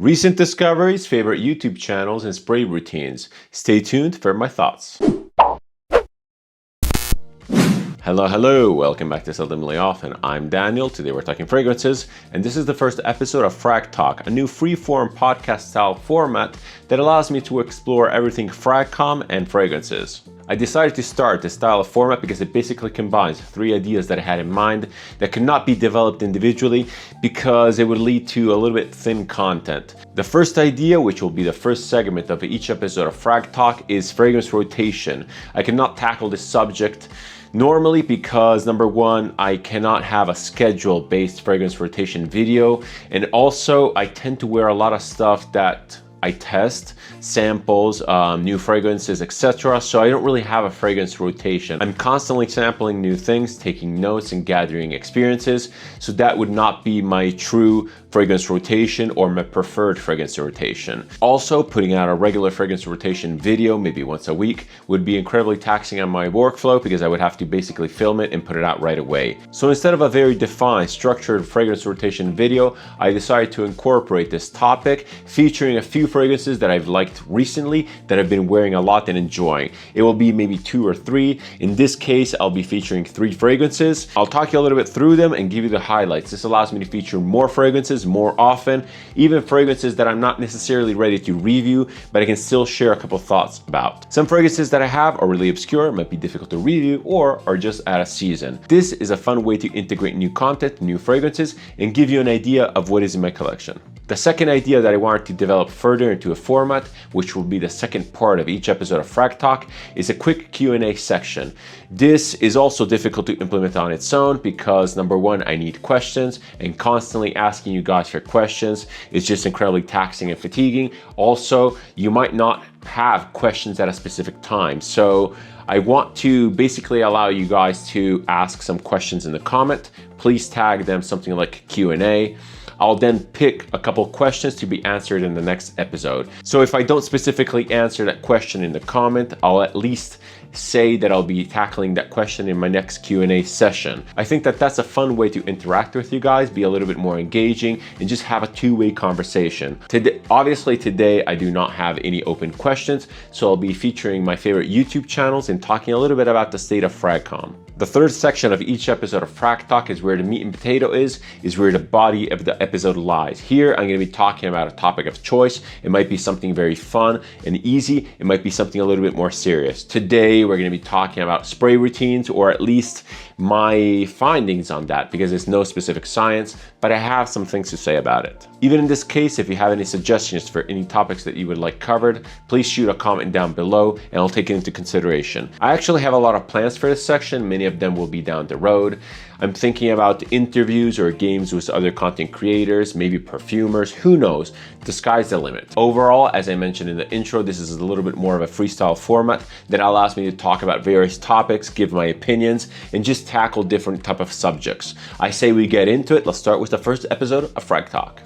Recent discoveries, favorite YouTube channels, and spray routines. Stay tuned for my thoughts. Hello, welcome back to Seldomly Off, and I'm Daniel. Today we're talking fragrances, and this is the first episode of FragTalk, a new free-form podcast-style format that allows me to explore everything fragcom and fragrances. I decided to start this style of format because it basically combines three ideas that I had in mind that could not be developed individually because it would lead to a little bit thin content. The first idea, which will be the first segment of each episode of FragTalk, is fragrance rotation. I cannot tackle this subject normally because number one, I cannot have a schedule-based fragrance rotation video, and also I tend to wear a lot of stuff that I test, samples, new fragrances, etc. So I don't really have a fragrance rotation. I'm constantly sampling new things, taking notes and gathering experiences. So that would not be my true fragrance rotation or my preferred fragrance rotation. Also, putting out a regular fragrance rotation video, maybe once a week, would be incredibly taxing on my workflow because I would have to basically film it and put it out right away. So instead of a very defined, structured fragrance rotation video, I decided to incorporate this topic featuring a few fragrances that I've liked recently that I've been wearing a lot and enjoying. It will be maybe 2 or 3. In this case, I'll be featuring 3 fragrances. I'll talk you a little bit through them and give you the highlights. This allows me to feature more fragrances more often, even fragrances that I'm not necessarily ready to review, but I can still share a couple thoughts about. Some fragrances that I have are really obscure, might be difficult to review, or are just out of season. This is a fun way to integrate new content, new fragrances, and give you an idea of what is in my collection. The second idea that I wanted to develop further into a format, which will be the second part of each episode of FragTalk, is a quick Q&A section. This is also difficult to implement on its own because number one, I need questions, and constantly asking you guys for questions is just incredibly taxing and fatiguing. Also, you might not have questions at a specific time. So I want to basically allow you guys to ask some questions in the comment. Please tag them something like Q&A. I'll then pick a couple questions to be answered in the next episode. So if I don't specifically answer that question in the comment, I'll at least say that I'll be tackling that question in my next Q&A session. I think that that's a fun way to interact with you guys, be a little bit more engaging, and just have a two-way conversation. Obviously today I do not have any open questions, so I'll be featuring my favorite YouTube channels and talking a little bit about the state of fragcom. The third section of each episode of FragTalk is where the meat and potato is where the body of the episode lies. Here, I'm going to be talking about a topic of choice. It might be something very fun and easy. It might be something a little bit more serious. Today, we're going to be talking about spray routines, or at least my findings on that, because it's no specific science, but I have some things to say about it. Even in this case, if you have any suggestions for any topics that you would like covered, please shoot a comment down below and I'll take it into consideration. I actually have a lot of plans for this section. Many of them will be down the road. I'm thinking about interviews or games with other content creators, maybe perfumers, who knows? The sky's the limit. Overall, as I mentioned in the intro, this is a little bit more of a freestyle format that allows me to talk about various topics, give my opinions, and just tackle different type of subjects. I say we get into it. Let's start with the first episode of FragTalk.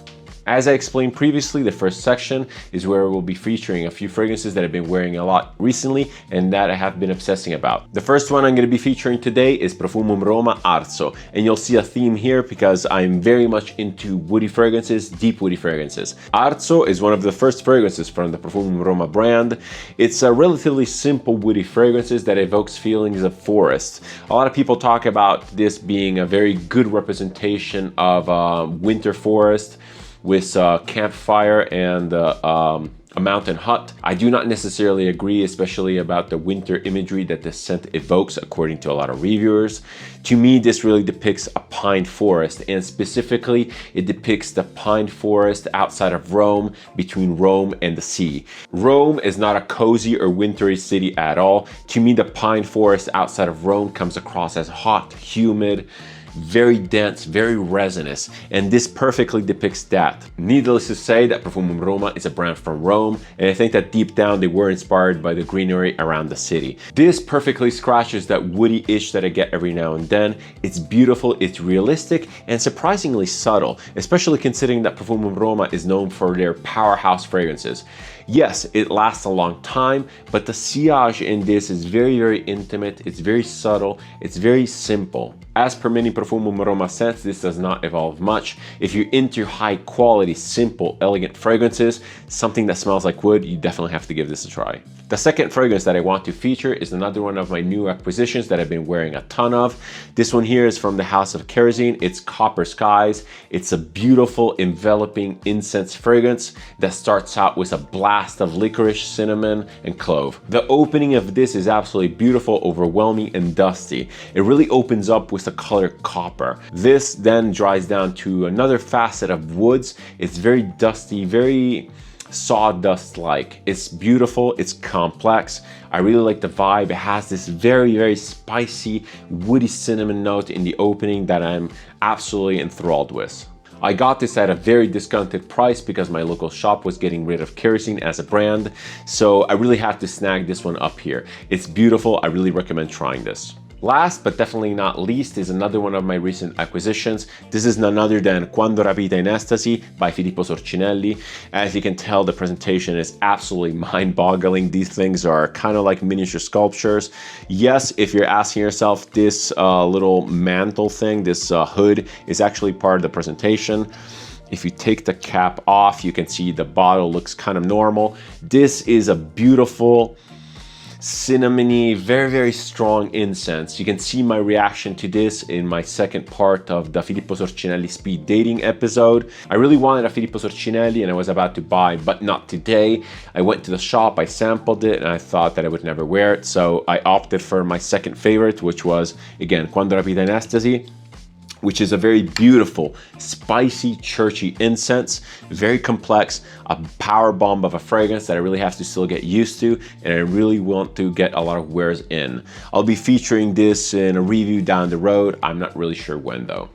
As I explained previously, the first section is where we'll be featuring a few fragrances that I've been wearing a lot recently and that I have been obsessing about. The first one I'm going to be featuring today is Profumum Roma Arso, and you'll see a theme here because I'm very much into woody fragrances, deep woody fragrances. Arso is one of the first fragrances from the Profumum Roma brand. It's a relatively simple woody fragrances that evokes feelings of forest. A lot of people talk about this being a very good representation of winter forest, with a campfire and a mountain hut. I do not necessarily agree, especially about the winter imagery that this scent evokes, according to a lot of reviewers. To me, this really depicts a pine forest, and specifically, it depicts the pine forest outside of Rome, between Rome and the sea. Rome is not a cozy or wintry city at all. To me, the pine forest outside of Rome comes across as hot, humid, very dense, very resinous, and this perfectly depicts that. Needless to say that Profumum Roma is a brand from Rome, and I think that deep down they were inspired by the greenery around the city. This perfectly scratches that woody itch that I get every now and then. It's beautiful, it's realistic, and surprisingly subtle, especially considering that Profumum Roma is known for their powerhouse fragrances. Yes, it lasts a long time, but the sillage in this is very, very intimate, it's very subtle, it's very simple. As per many Profumum Roma scents, this does not evolve much. If you're into high quality, simple, elegant fragrances, something that smells like wood, you definitely have to give this a try. The second fragrance that I want to feature is another one of my new acquisitions that I've been wearing a ton of. This one here is from the house of Kerosene. It's Copper Skies. It's a beautiful, enveloping incense fragrance that starts out with a blast of licorice, cinnamon, and clove. The opening of this is absolutely beautiful, overwhelming, and dusty. It really opens up with the color copper. This then dries down to another facet of woods. It's very dusty, very sawdust-like. It's beautiful, it's complex. I really like the vibe. It has this very, very spicy, woody cinnamon note in the opening that I'm absolutely enthralled with. I got this at a very discounted price because my local shop was getting rid of Kerosene as a brand, so I really had to snag this one up here. It's beautiful. I really recommend trying this. Last but definitely not least is another one of my recent acquisitions. This is none other than Quando, Rapita and Estasi by Filippo Sorcinelli. As you can tell, the presentation is absolutely mind-boggling. These things are kind of like miniature sculptures. Yes, if you're asking yourself, this little mantle thing, this hood, is actually part of the presentation. If you take the cap off, you can see the bottle looks kind of normal. This is a beautiful, cinnamony, very, very strong incense. You can see my reaction to this in my second part of the Filippo Sorcinelli speed dating episode. I really wanted a Filippo Sorcinelli and I was about to buy, but not today. I went to the shop, I sampled it, and I thought that I would never wear it. So I opted for my second favorite, which was, again, Quando, Rapita and Estasi, which is a very beautiful, spicy, churchy incense, very complex, a power bomb of a fragrance that I really have to still get used to, and I really want to get a lot of wears in. I'll be featuring this in a review down the road. I'm not really sure when though.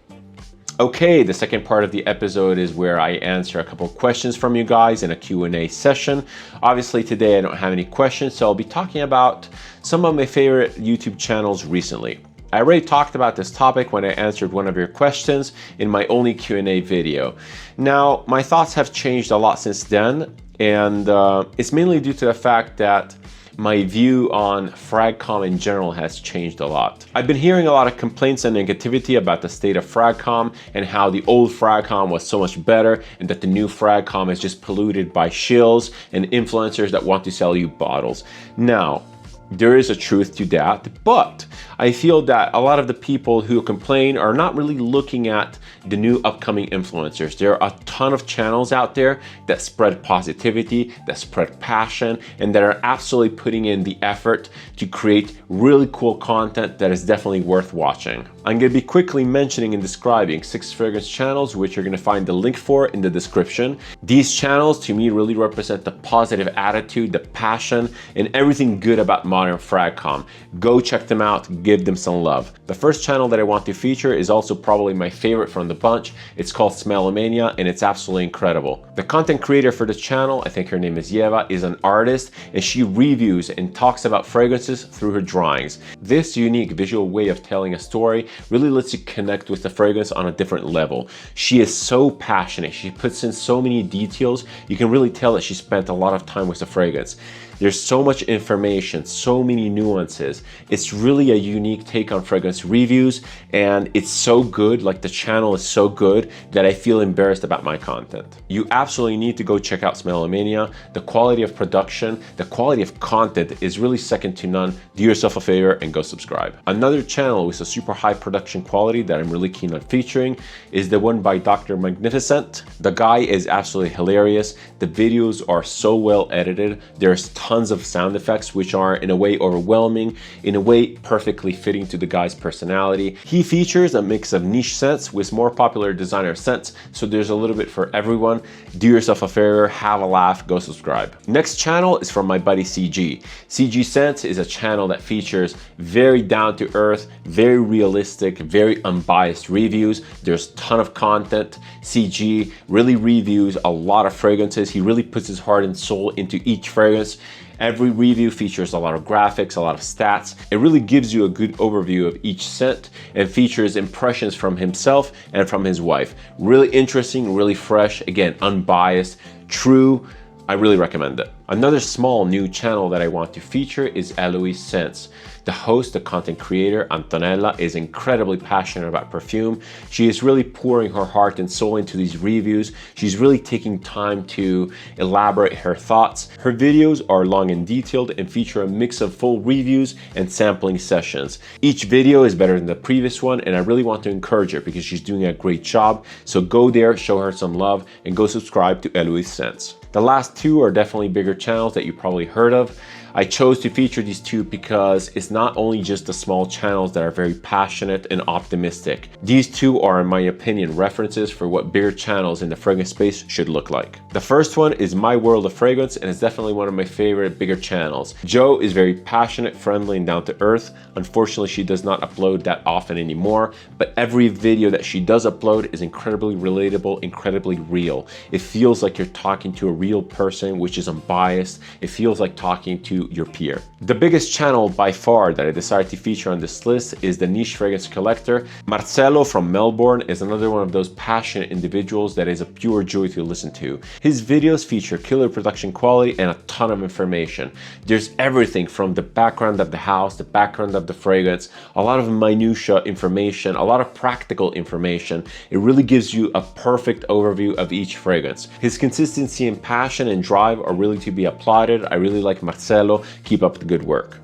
Okay, the second part of the episode is where I answer a couple questions from you guys in a Q&A session. Obviously today I don't have any questions, so I'll be talking about some of my favorite YouTube channels recently. I already talked about this topic when I answered one of your questions in my only Q&A video. Now, my thoughts have changed a lot since then, and it's mainly due to the fact that my view on FragCom in general has changed a lot. I've been hearing a lot of complaints and negativity about the state of FragCom and how the old FragCom was so much better and that the new FragCom is just polluted by shills and influencers that want to sell you bottles. Now, there is a truth to that, but I feel that a lot of the people who complain are not really looking at the new upcoming influencers. There are a ton of channels out there that spread positivity, that spread passion, and that are absolutely putting in the effort to create really cool content that is definitely worth watching. I'm going to be quickly mentioning and describing 6 fragrance channels, which you're going to find the link for in the description. These channels to me really represent the positive attitude, the passion, and everything good about modern FragCom. Go check them out, give them some love. The first channel that I want to feature is also probably my favorite from the bunch. It's called Smellomania and it's absolutely incredible. The content creator for the channel, I think her name is Yeva, is an artist and she reviews and talks about fragrances through her drawings. This unique visual way of telling a story really lets you connect with the fragrance on a different level. She is so passionate. She puts in so many details. You can really tell that she spent a lot of time with the fragrance. There's so much information, so many nuances. It's really a unique take on fragrance reviews and it's so good, like the channel is so good that I feel embarrassed about my content. You absolutely need to go check out Smellomania. The quality of production, the quality of content is really second to none. Do yourself a favor and go subscribe. Another channel with a super high production quality that I'm really keen on featuring is the one by Dr. Magnificent. The guy is absolutely hilarious. The videos are so well edited. There's tons of sound effects which are in a way overwhelming, in a way perfectly fitting to the guy's personality. He features a mix of niche scents with more popular designer scents, so there's a little bit for everyone. Do yourself a favor, have a laugh, go subscribe. Next channel is from my buddy CG. CG Scents is a channel that features very down-to-earth, very realistic, very unbiased reviews. There's a ton of content. CG really reviews a lot of fragrances. He really puts his heart and soul into each fragrance. Every review features a lot of graphics, a lot of stats. It really gives you a good overview of each scent and features impressions from himself and from his wife. Really interesting, really fresh, again, unbiased, true. I really recommend it. Another small new channel that I want to feature is Eloise Scents. The host, the content creator, Antonella, is incredibly passionate about perfume. She is really pouring her heart and soul into these reviews. She's really taking time to elaborate her thoughts. Her videos are long and detailed and feature a mix of full reviews and sampling sessions. Each video is better than the previous one, and I really want to encourage her because she's doing a great job. So go there, show her some love, and go subscribe to Eloise Scents. The last two are definitely bigger channels that you probably heard of. I chose to feature these two because it's not only just the small channels that are very passionate and optimistic. These two are, in my opinion, references for what bigger channels in the fragrance space should look like. The first one is My World of Fragrance, and it's definitely one of my favorite bigger channels. Jo is very passionate, friendly, and down to earth. Unfortunately, she does not upload that often anymore, but every video that she does upload is incredibly relatable, incredibly real. It feels like you're talking to a real person, which is unbiased. It feels like talking to your peer. The biggest channel by far that I decided to feature on this list is the Niche Fragrance Collector. Marcello from Melbourne is another one of those passionate individuals that is a pure joy to listen to. His videos feature killer production quality and a ton of information. There's everything from the background of the house, the background of the fragrance, a lot of minutia information, a lot of practical information. It really gives you a perfect overview of each fragrance. His consistency and passion and drive are really to be applauded. I really like Marcello. Keep up the good work.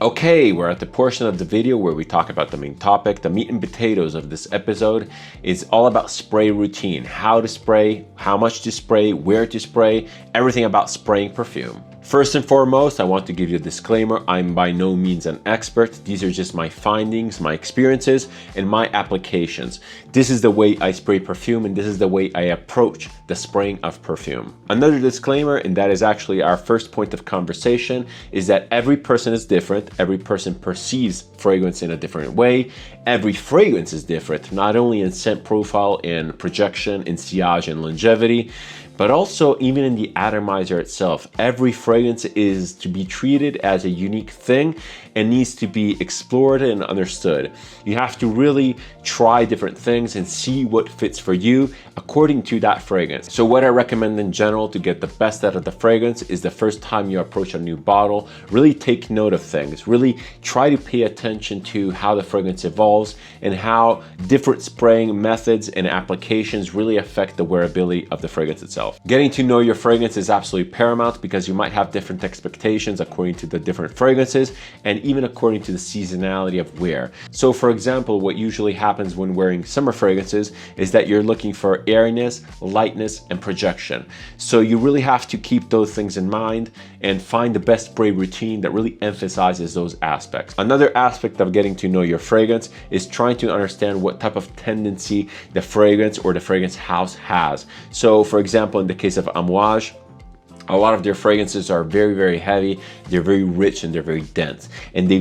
Okay, we're at the portion of the video where we talk about the main topic. The meat and potatoes of this episode is all about spray routine, how to spray, how much to spray, where to spray, everything about spraying perfume. First and foremost, I want to give you a disclaimer. I'm by no means an expert. These are just my findings, my experiences, and my applications. This is the way I spray perfume, and this is the way I approach the spraying of perfume. Another disclaimer, and that is actually our first point of conversation, is that every person is different. Every person perceives fragrance in a different way. Every fragrance is different, not only in scent profile, in projection, in sillage, and longevity, but also even in the atomizer itself. Every fragrance is to be treated as a unique thing and needs to be explored and understood. You have to really try different things and see what fits for you according to that fragrance. So what I recommend in general to get the best out of the fragrance is the first time you approach a new bottle, really take note of things. Really try to pay attention to how the fragrance evolves and how different spraying methods and applications really affect the wearability of the fragrance itself. Getting to know your fragrance is absolutely paramount because you might have different expectations according to the different fragrances and even according to the seasonality of wear. So for example, what usually happens when wearing summer fragrances is that you're looking for airiness, lightness, and projection. So you really have to keep those things in mind and find the best spray routine that really emphasizes those aspects. Another aspect of getting to know your fragrance is trying to understand what type of tendency the fragrance or the fragrance house has. So for example, in the case of Amouage, a lot of their fragrances are very, very heavy, they're very rich, and they're very dense. And they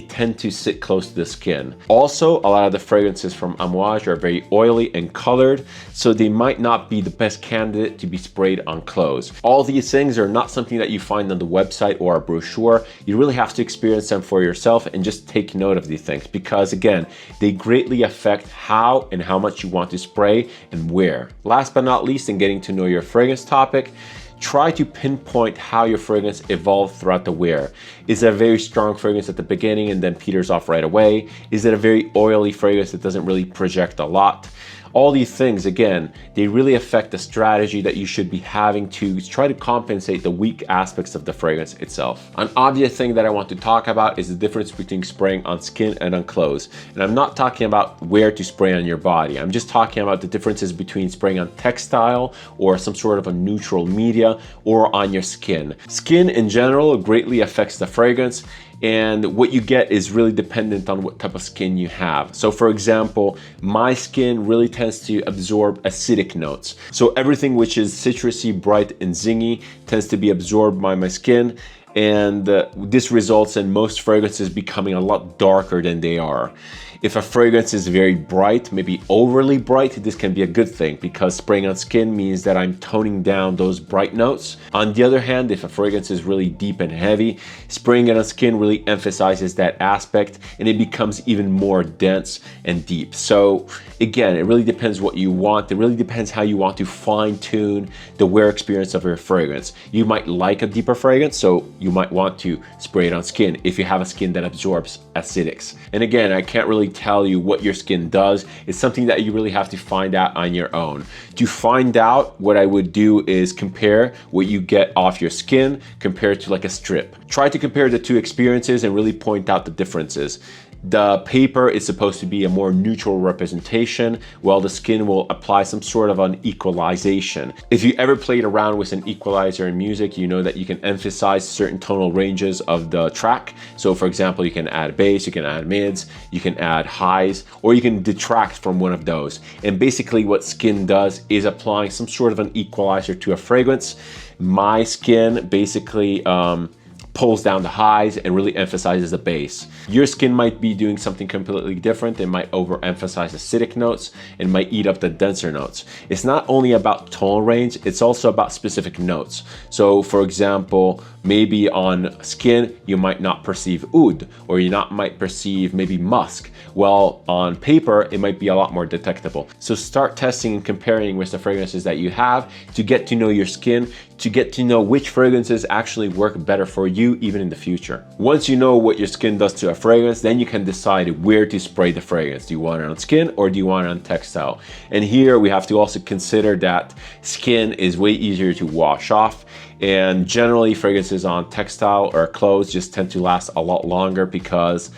tend to sit close to the skin. Also, a lot of the fragrances from Amouage are very oily and colored, so they might not be the best candidate to be sprayed on clothes. All these things are not something that you find on the website or a brochure. You really have to experience them for yourself and just take note of these things because, again, they greatly affect how and how much you want to spray and where. Last but not least, in getting to know your fragrance topic, try to pinpoint how your fragrance evolved throughout the wear. Is it a very strong fragrance at the beginning and then peters off right away? Is it a very oily fragrance that doesn't really project a lot? All these things, again, they really affect the strategy that you should be having to try to compensate the weak aspects of the fragrance itself. An obvious thing that I want to talk about is the difference between spraying on skin and on clothes. And I'm not talking about where to spray on your body. I'm just talking about the differences between spraying on textile or some sort of a neutral media or on your skin. Skin in general greatly affects the fragrance, and what you get is really dependent on what type of skin you have. So for example, my skin really tends to absorb acidic notes. So everything which is citrusy, bright, and zingy tends to be absorbed by my skin, and this results in most fragrances becoming a lot darker than they are. If a fragrance is very bright, maybe overly bright, this can be a good thing because spraying on skin means that I'm toning down those bright notes. On the other hand, if a fragrance is really deep and heavy, spraying it on skin really emphasizes that aspect and it becomes even more dense and deep. So again, it really depends what you want. It really depends how you want to fine tune the wear experience of your fragrance. You might like a deeper fragrance, so you might want to spray it on skin if you have a skin that absorbs acidics. And again, I can't really tell you what your skin does. It's something that you really have to find out on your own. To find out, what I would do is compare what you get off your skin compared to like a strip. Try to compare the two experiences and really point out the differences. The paper is supposed to be a more neutral representation, while the skin will apply some sort of an equalization. If you ever played around with an equalizer in music, you know that you can emphasize certain tonal ranges of the track. So for example, you can add bass, you can add mids, you can add highs, or you can detract from one of those. And basically what skin does is applying some sort of an equalizer to a fragrance. My skin basically pulls down the highs and really emphasizes the bass. Your skin might be doing something completely different. It might overemphasize acidic notes and might eat up the denser notes. It's not only about tonal range, it's also about specific notes. So for example, maybe on skin, you might not perceive oud, or you might perceive maybe musk. Well, on paper, it might be a lot more detectable. So start testing and comparing with the fragrances that you have to get to know your skin, to get to know which fragrances actually work better for you even in the future. Once you know what your skin does to a fragrance, then you can decide where to spray the fragrance. Do you want it on skin or do you want it on textile? And here we have to also consider that skin is way easier to wash off, and generally fragrances on textile or clothes just tend to last a lot longer because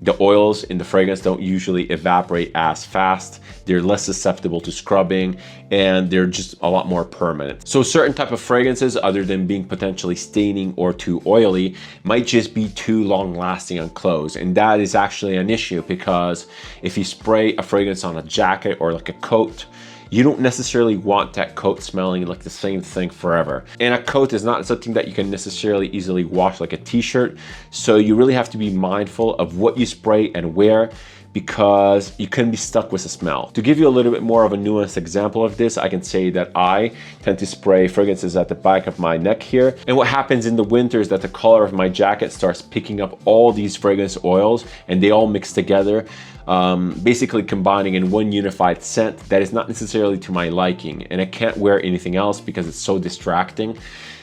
the oils in the fragrance don't usually evaporate as fast. They're less susceptible to scrubbing and they're just a lot more permanent. So certain type of fragrances, other than being potentially staining or too oily, might just be too long lasting on clothes. And that is actually an issue because if you spray a fragrance on a jacket or like a coat, you don't necessarily want that coat smelling like the same thing forever. And a coat is not something that you can necessarily easily wash like a t-shirt. So you really have to be mindful of what you spray and where, because you can be stuck with a smell. To give you a little bit more of a nuanced example of this, I can say that I tend to spray fragrances at the back of my neck here. And what happens in the winter is that the collar of my jacket starts picking up all these fragrance oils and they all mix together, basically combining in one unified scent that is not necessarily to my liking. And I can't wear anything else because it's so distracting.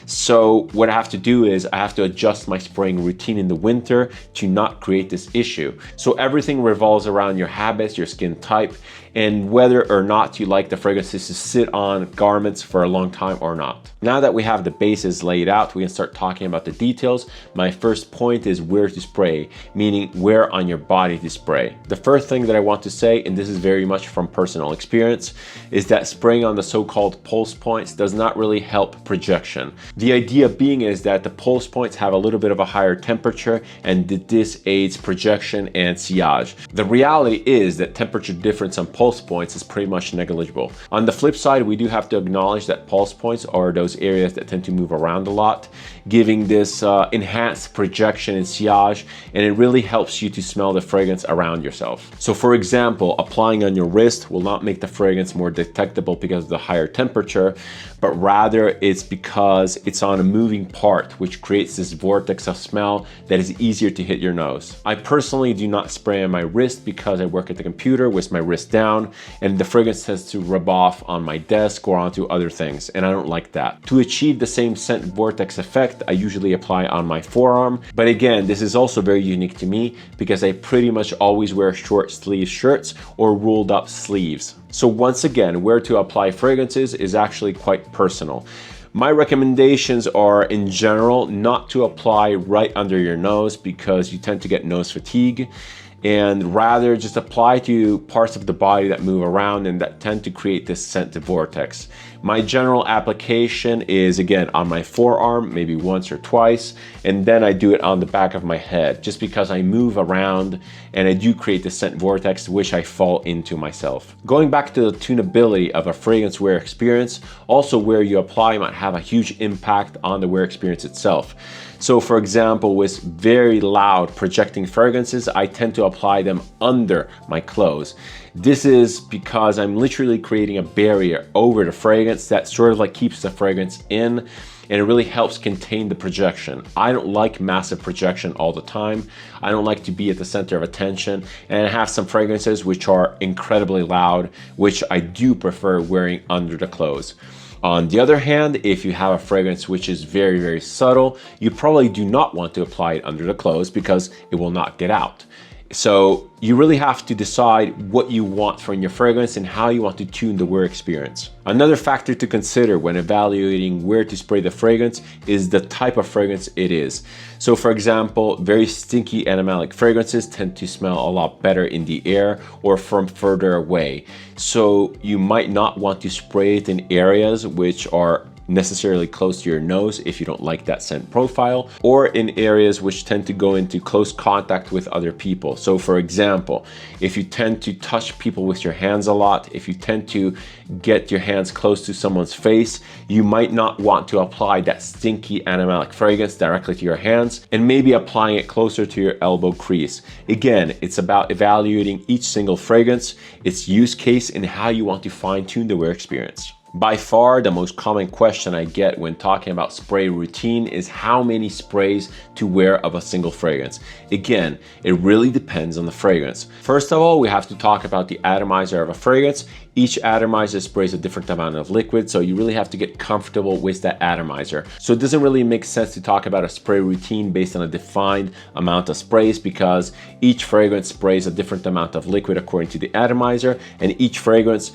So what I have to do is I have to adjust my spraying routine in the winter to not create this issue. So everything revolves around your habits, your skin type, and whether or not you like the fragrances to sit on garments for a long time or not. Now that we have the bases laid out, we can start talking about the details. My first point is where to spray, meaning where on your body to spray. The first thing that I want to say, and this is very much from personal experience, is that spraying on the so-called pulse points does not really help projection. The idea being is that the pulse points have a little bit of a higher temperature and this aids projection and sillage. The reality is that temperature difference on pulse points is pretty much negligible. On the flip side, we do have to acknowledge that pulse points are those areas that tend to move around a lot, giving this enhanced projection and sillage, and it really helps you to smell the fragrance around yourself. So for example, applying on your wrist will not make the fragrance more detectable because of the higher temperature, but rather it's because it's on a moving part, which creates this vortex of smell that is easier to hit your nose. I personally do not spray on my wrist because I work at the computer with my wrist down, and the fragrance tends to rub off on my desk or onto other things, and I don't like that. To achieve the same scent vortex effect, I usually apply on my forearm, but again, this is also very unique to me because I pretty much always wear short sleeve shirts or rolled up sleeves. So once again, where to apply fragrances is actually quite personal. My recommendations are, in general, not to apply right under your nose because you tend to get nose fatigue, and rather just apply to parts of the body that move around and that tend to create this scent vortex. My general application is, again, on my forearm, maybe once or twice, and then I do it on the back of my head, just because I move around and I do create the scent vortex, which I fall into myself. Going back to the tunability of a fragrance wear experience, also where you apply might have a huge impact on the wear experience itself. So for example, with very loud projecting fragrances, I tend to apply them under my clothes. This is because I'm literally creating a barrier over the fragrance that sort of like keeps the fragrance in, and it really helps contain the projection. I don't like massive projection all the time. I don't like to be at the center of attention, and I have some fragrances which are incredibly loud, which I do prefer wearing under the clothes. On the other hand, if you have a fragrance which is very, very subtle, you probably do not want to apply it under the clothes because it will not get out. So you really have to decide what you want from your fragrance and how you want to tune the wear experience. Another factor to consider when evaluating where to spray the fragrance is the type of fragrance it is. So for example, very stinky animalic fragrances tend to smell a lot better in the air or from further away. So you might not want to spray it in areas which are necessarily close to your nose if you don't like that scent profile, or in areas which tend to go into close contact with other people. So for example, if you tend to touch people with your hands a lot, if you tend to get your hands close to someone's face, you might not want to apply that stinky animalic fragrance directly to your hands, and maybe applying it closer to your elbow crease. Again, it's about evaluating each single fragrance, its use case, and how you want to fine-tune the wear experience. By far, the most common question I get when talking about spray routine is how many sprays to wear of a single fragrance. Again, it really depends on the fragrance. First of all, we have to talk about the atomizer of a fragrance. Each atomizer sprays a different amount of liquid, so you really have to get comfortable with that atomizer. So it doesn't really make sense to talk about a spray routine based on a defined amount of sprays, because each fragrance sprays a different amount of liquid according to the atomizer, and each fragrance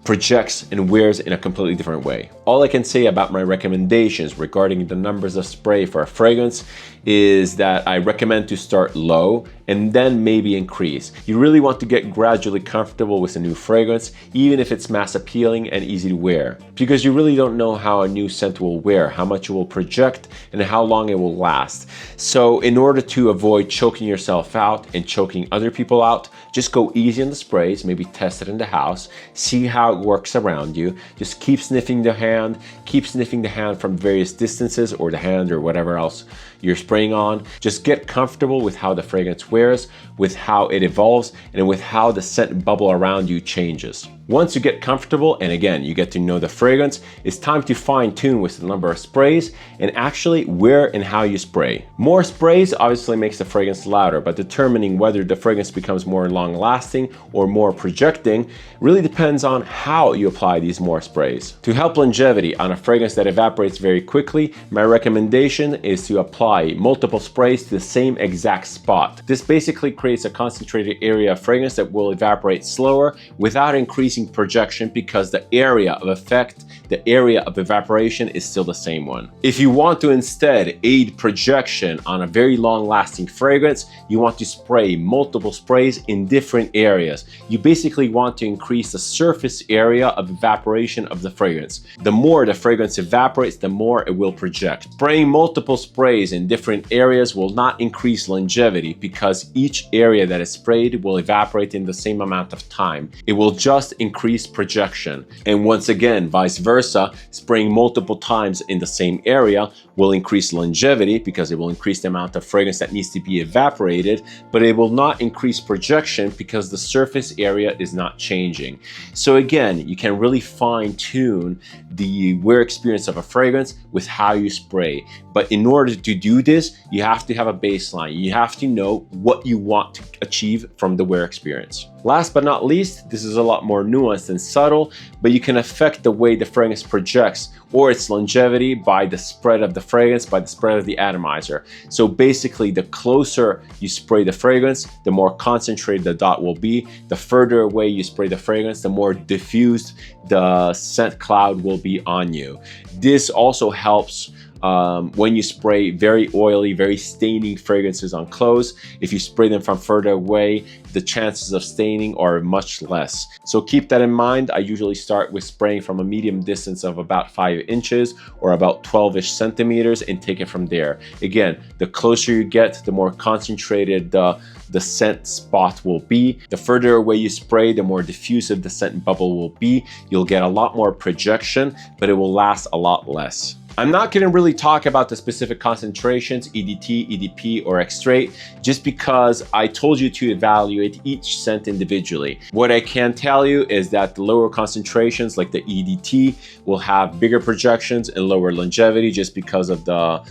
projects and wears in a completely different way. All I can say about my recommendations regarding the numbers of spray for a fragrance is that I recommend to start low and then maybe increase. You really want to get gradually comfortable with a new fragrance, even if it's mass appealing and easy to wear, because you really don't know how a new scent will wear, how much it will project, and how long it will last. So in order to avoid choking yourself out and choking other people out, just go easy on the sprays, maybe test it in the house, see how it works around you. Just keep sniffing the hand from various distances, or the hand or whatever else you're spraying on. Just get comfortable with how the fragrance wears, with how it evolves, and with how the scent bubble around you changes. Once you get comfortable, and again, you get to know the fragrance, it's time to fine tune with the number of sprays and actually where and how you spray. More sprays obviously makes the fragrance louder, but determining whether the fragrance becomes more long lasting or more projecting really depends on how you apply these more sprays. To help longevity on a fragrance that evaporates very quickly, my recommendation is to apply multiple sprays to the same exact spot. This basically creates a concentrated area of fragrance that will evaporate slower without increasing projection, because the area of effect, the area of evaporation is still the same one. If you want to instead aid projection on a very long lasting fragrance, you want to spray multiple sprays in different areas. You basically want to increase the surface area of evaporation of the fragrance. The more the fragrance evaporates, the more it will project. Spraying multiple sprays in different areas will not increase longevity, because each area that is sprayed will evaporate in the same amount of time. It will just increase projection. And once again, vice versa, spraying multiple times in the same area will increase longevity, because it will increase the amount of fragrance that needs to be evaporated, but it will not increase projection because the surface area is not changing. So again, you can really fine tune the wear experience of a fragrance with how you spray. But in order to do this, you have to have a baseline. You have to know what you want to achieve from the wear experience. Last but not least, this is a lot more nuanced and subtle, but you can affect the way the fragrance projects or its longevity by the spread of the fragrance, by the spread of the atomizer. So basically, the closer you spray the fragrance, the more concentrated the dot will be. The further away you spray the fragrance, the more diffused the scent cloud will be on you. This also helps when you spray very oily, very staining fragrances on clothes. If you spray them from further away, the chances of staining are much less. So keep that in mind. I usually start with spraying from a medium distance of about 5 inches or about 12-ish centimeters and take it from there. Again, the closer you get, the more concentrated the scent spot will be. The further away you spray, the more diffusive the scent bubble will be. You'll get a lot more projection, but it will last a lot less. I'm not going to really talk about the specific concentrations, EDT, EDP, or X-Straight, just because I told you to evaluate each scent individually. What I can tell you is that the lower concentrations, like the EDT, will have bigger projections and lower longevity just because of the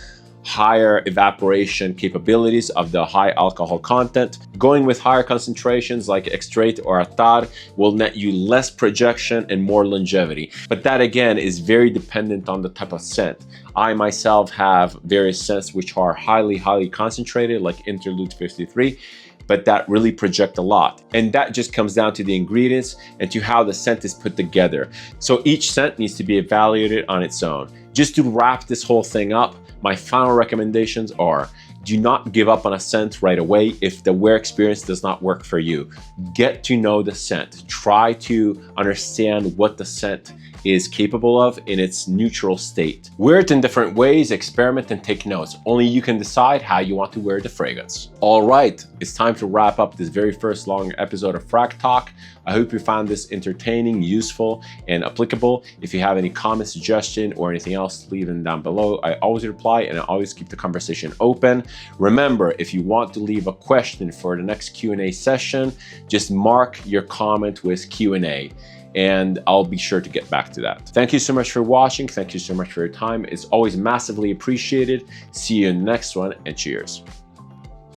higher evaporation capabilities of the high alcohol content. Going with higher concentrations like X-Straight or Attar will net you less projection and more longevity. But that again is very dependent on the type of scent. I myself have various scents which are highly concentrated, like Interlude 53, but that really project a lot. And that just comes down to the ingredients and to how the scent is put together. So each scent needs to be evaluated on its own. Just to wrap this whole thing up, my final recommendations are: do not give up on a scent right away if the wear experience does not work for you. Get to know the scent. Try to understand what the scent is capable of in its neutral state. Wear it in different ways, experiment and take notes. Only you can decide how you want to wear the fragrance. All right, it's time to wrap up this very first long episode of FragTalk. I hope you found this entertaining, useful, and applicable. If you have any comments, suggestion, or anything else, leave them down below. I always reply and I always keep the conversation open. Remember, if you want to leave a question for the next Q&A session, just mark your comment with Q&A. And I'll be sure to get back to that. Thank you so much for watching. Thank you so much for your time. It's always massively appreciated. See you in the next one, and cheers.